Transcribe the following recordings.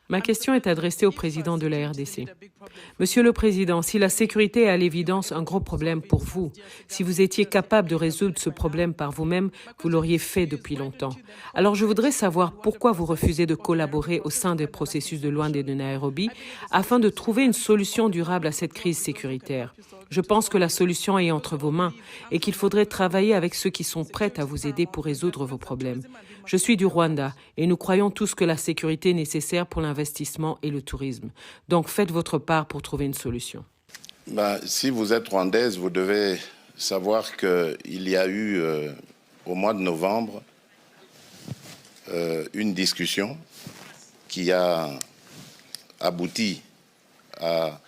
Ma question est adressée au président de la RDC. Monsieur le Président, si la sécurité est à l'évidence un gros problème pour vous, si vous étiez capable de résoudre ce problème par vous-même, vous l'auriez fait depuis longtemps. Alors je voudrais savoir pourquoi vous refusez de collaborer au sein des processus de Luanda et de Nairobi afin de trouver une solution durable à cette crise sécuritaire. Je pense que la solution est entre vos mains et qu'il faudrait travailler avec ceux qui sont prêts à vous aider pour résoudre vos problèmes. Je suis du Rwanda et nous croyons tous que la sécurité est nécessaire pour l'investissement et le tourisme. Donc faites votre part pour trouver une solution. Si vous êtes rwandaise, vous devez savoir qu'il y a eu au mois de novembre une discussion qui a abouti à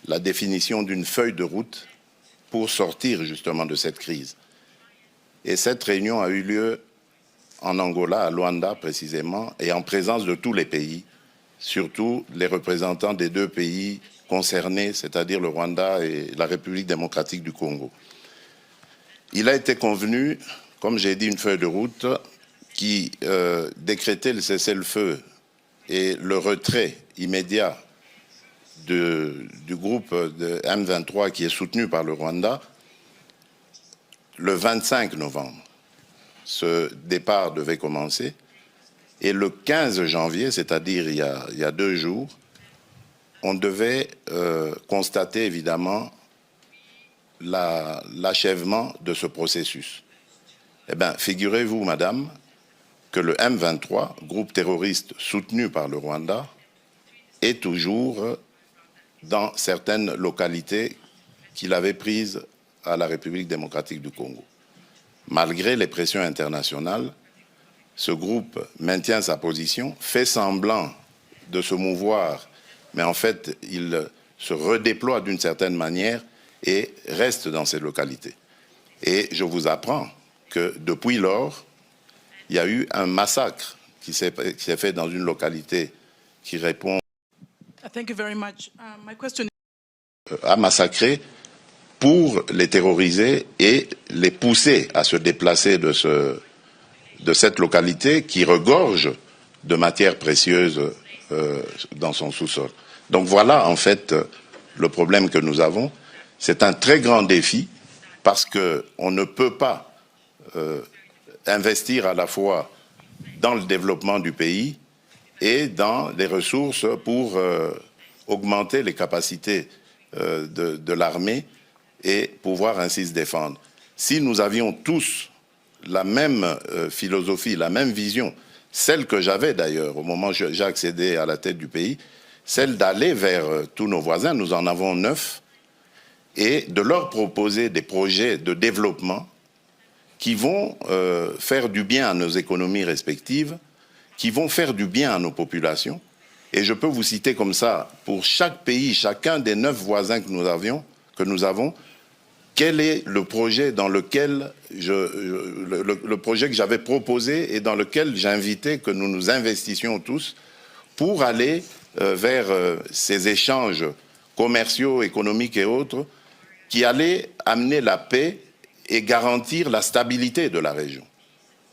la définition d'une feuille de route pour sortir justement de cette crise. Et cette réunion a eu lieu en Angola, à Luanda précisément, et en présence de tous les pays, surtout les représentants des deux pays concernés, c'est-à-dire le Rwanda et la République démocratique du Congo. Il a été convenu, comme j'ai dit, une feuille de route qui décrétait le cessez-le-feu et le retrait immédiat du groupe de M23 qui est soutenu par le Rwanda le 25 novembre. Ce départ devait commencer et le 15 janvier, c'est-à-dire il y a 2 jours, on devait constater évidemment l'achèvement de ce processus. Eh bien, figurez-vous, madame, que le M23, groupe terroriste soutenu par le Rwanda, est toujours dans certaines localités qu'il avait prises à la République démocratique du Congo. Malgré les pressions internationales, ce groupe maintient sa position, fait semblant de se mouvoir, mais en fait, il se redéploie d'une certaine manière et reste dans ces localités. Et je vous apprends que depuis lors, il y a eu un massacre qui s'est fait dans une localité qui répond à massacrer pour les terroriser et les pousser à se déplacer de cette localité qui regorge de matières précieuses dans son sous-sol. Donc voilà en fait le problème que nous avons. C'est un très grand défi parce qu'on ne peut pas investir à la fois dans le développement du pays et dans les ressources pour augmenter les capacités de l'armée et pouvoir ainsi se défendre. Si nous avions tous la même philosophie, la même vision, celle que j'avais d'ailleurs au moment où j'ai accédé à la tête du pays, celle d'aller vers tous nos voisins, nous en avons 9, et de leur proposer des projets de développement qui vont faire du bien à nos économies respectives, qui vont faire du bien à nos populations. Et je peux vous citer comme ça, pour chaque pays, chacun des 9 voisins que nous avons, quel est le projet dans lequel le projet que j'avais proposé et dans lequel j'invitais que nous nous investissions tous pour aller vers ces échanges commerciaux, économiques et autres qui allaient amener la paix et garantir la stabilité de la région.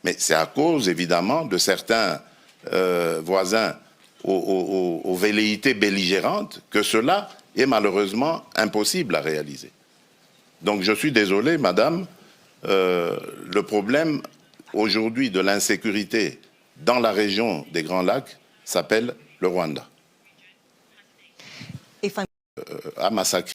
Mais c'est à cause, évidemment, de certains voisins aux velléités belligérantes que cela est malheureusement impossible à réaliser. Donc je suis désolé, madame, le problème aujourd'hui de l'insécurité dans la région des Grands Lacs s'appelle le Rwanda. A massacré